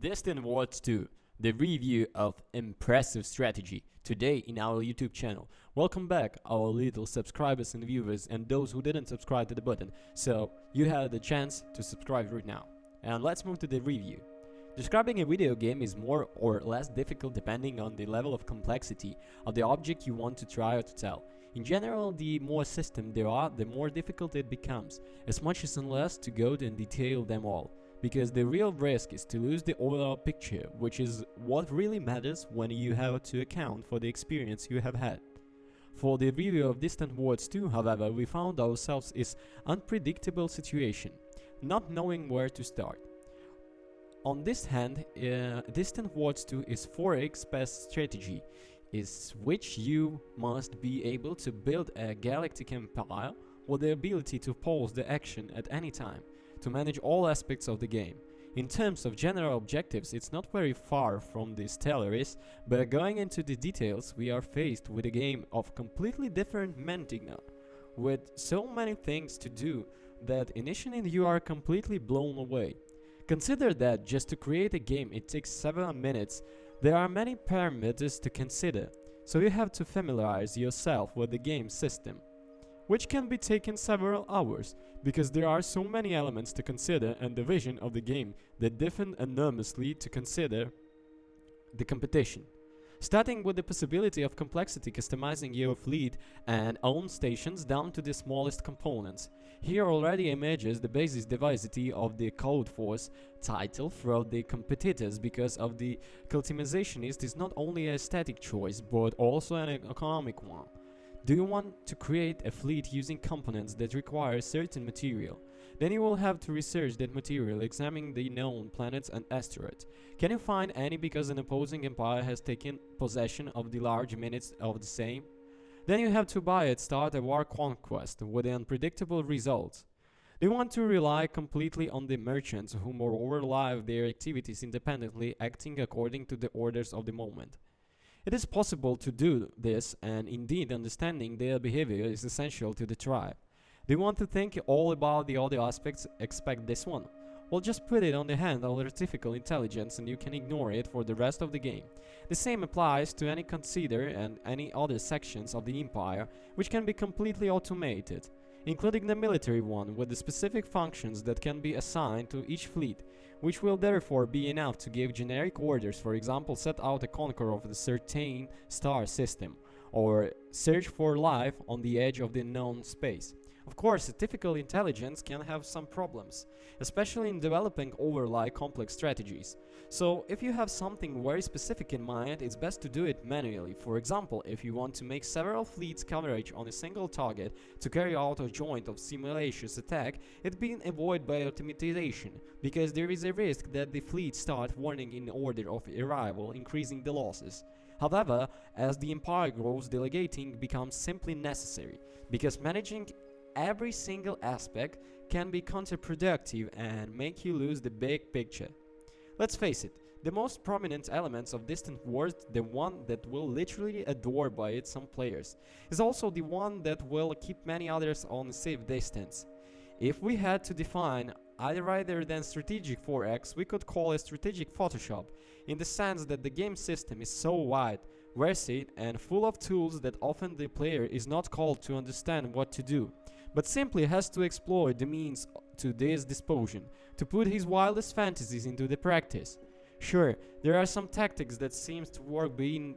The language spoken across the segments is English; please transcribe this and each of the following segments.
Distant Wars 2, the review of impressive strategy, today in our YouTube channel. Welcome back, our little subscribers and viewers, and those who didn't subscribe to the button, so you have the chance to subscribe right now. And let's move to the review. Describing a video game is more or less difficult depending on the level of complexity of the object you want to try to tell. In general, the more systems there are, the more difficult it becomes, as much as unless to go and detail them all. Because the real risk is to lose the overall picture, which is what really matters when you have to account for the experience you have had. For the review of Distant Wars 2, however, we found ourselves in an unpredictable situation, not knowing where to start. On this hand, Distant Wars 2 is 4x best strategy, is which you must be able to build a galactic empire with the ability to pause the action at any time, to manage all aspects of the game. In terms of general objectives, it's not very far from the Stellaris, but going into the details, we are faced with a game of completely different mantigna, with so many things to do that initially you are completely blown away. Consider that just to create a game it takes several minutes. There are many parameters to consider, so you have to familiarize yourself with the game system, which can be taken several hours, because there are so many elements to consider and the vision of the game that differ enormously to consider the competition. Starting with the possibility of complexity customizing your fleet and own stations down to the smallest components. Here already emerges the basic diversity of the Code Force title from the competitors, because of the customization is not only a static choice but also an economic one. Do you want to create a fleet using components that require certain material? Then you will have to research that material, examining the known planets and asteroids. Can you find any because an opposing empire has taken possession of the large minutes of the same? Then you have to buy it, start a war conquest with unpredictable results. Do you want to rely completely on the merchants who moreover live their activities independently, acting according to the orders of the moment? It is possible to do this, and indeed understanding their behavior is essential to the tribe. Do you want to think all about the other aspects? Expect this one. Well, just put it on the hand of artificial intelligence and you can ignore it for the rest of the game. The same applies to any consider and any other sections of the empire, which can be completely automated, including the military one with the specific functions that can be assigned to each fleet, which will therefore be enough to give generic orders, for example set out a conquer of the certain star system, or search for life on the edge of the known space. Of course, artificial intelligence can have some problems, especially in developing overly complex strategies. So, if you have something very specific in mind, it's best to do it manually. For example, if you want to make several fleets coverage on a single target to carry out a joint of simultaneous attack, it's being avoided by automatization, because there is a risk that the fleet start warning in order of arrival, increasing the losses. However, as the empire grows, delegating becomes simply necessary, because managing every single aspect can be counterproductive and make you lose the big picture. Let's face it, the most prominent elements of Distant Wars, the one that will literally adore by it some players, is also the one that will keep many others on a safe distance. If we had to define either rather than strategic 4X, we could call it strategic Photoshop, in the sense that the game system is so wide, varied and full of tools that often the player is not called to understand what to do, but simply has to exploit the means to his disposal, to put his wildest fantasies into the practice. Sure, there are some tactics that seems to work better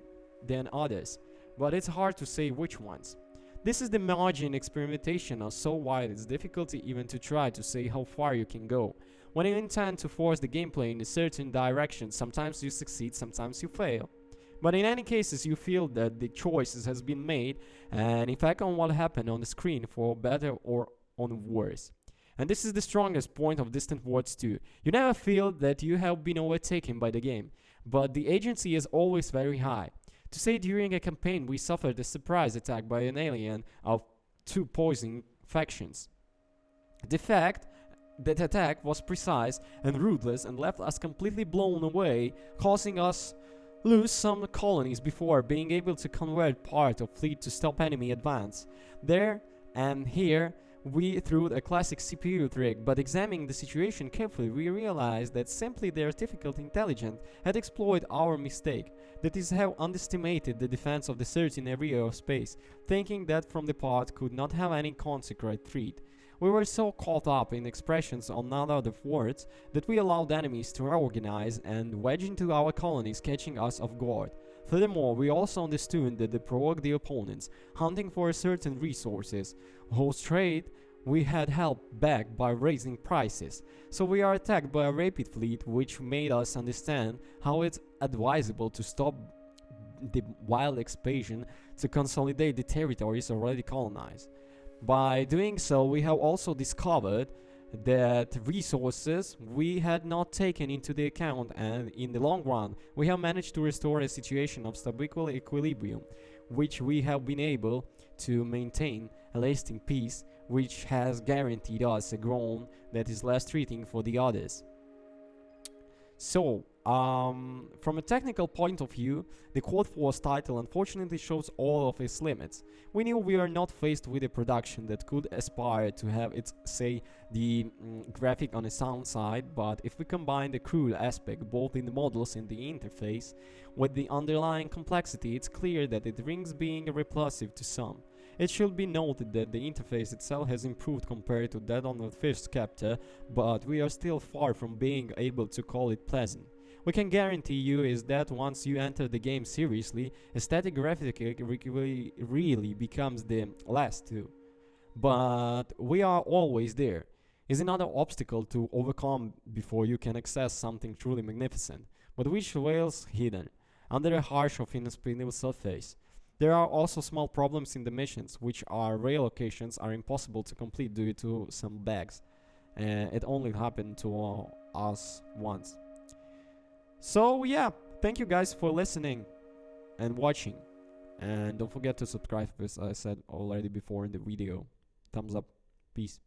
than others, but it's hard to say which ones. This is the margin experimentation are so wide it's difficult even to try to say how far you can go. When you intend to force the gameplay in a certain direction, sometimes you succeed, sometimes you fail. But in any cases you feel that the choices has been made and effect on what happened on the screen for better or on worse. And this is the strongest point of Distant Wars 2. You never feel that you have been overtaken by the game, but the agency is always very high. To say during a campaign we suffered a surprise attack by an alien of two opposing factions. The fact that attack was precise and ruthless and left us completely blown away, causing us lose some colonies before being able to convert part of fleet to stop enemy advance. There and here we threw a classic CPU trick, but examining the situation carefully, we realized that simply the artificial intelligence had exploited our mistake. That is how underestimated the defense of the certain area of space, thinking that from the part could not have any consequent threat. We were so caught up in expressions on none other words that we allowed enemies to reorganize and wedge into our colonies, catching us off guard. Furthermore, we also understood that they provoked the opponents, hunting for certain resources, whose trade we had helped back by raising prices. So we are attacked by a rapid fleet, which made us understand how it's advisable to stop the wild expansion to consolidate the territories already colonized. By doing so, we have also discovered that resources we had not taken into the account, and in the long run we have managed to restore a situation of stable equilibrium, which we have been able to maintain a lasting peace, which has guaranteed us a ground that is less threatening for the others. So, from a technical point of view, the Cold Force title unfortunately shows all of its limits. We knew we are not faced with a production that could aspire to have its, say, the graphic on the sound side, but if we combine the cruel aspect both in the models and the interface with the underlying complexity, it's clear that it rings being repulsive to some. It should be noted that the interface itself has improved compared to that on the first chapter, but we are still far from being able to call it pleasant. We can guarantee you is that once you enter the game seriously, aesthetic graphic really becomes the last two. But we are always there. Is another obstacle to overcome before you can access something truly magnificent, but which dwells hidden, under a harsh of inexplicable surface. There are also small problems in the missions, which are rare locations are impossible to complete due to some bugs. It only happened to us once. So yeah, thank you guys for listening and watching. And don't forget to subscribe, as I said already before in the video. Thumbs up. Peace.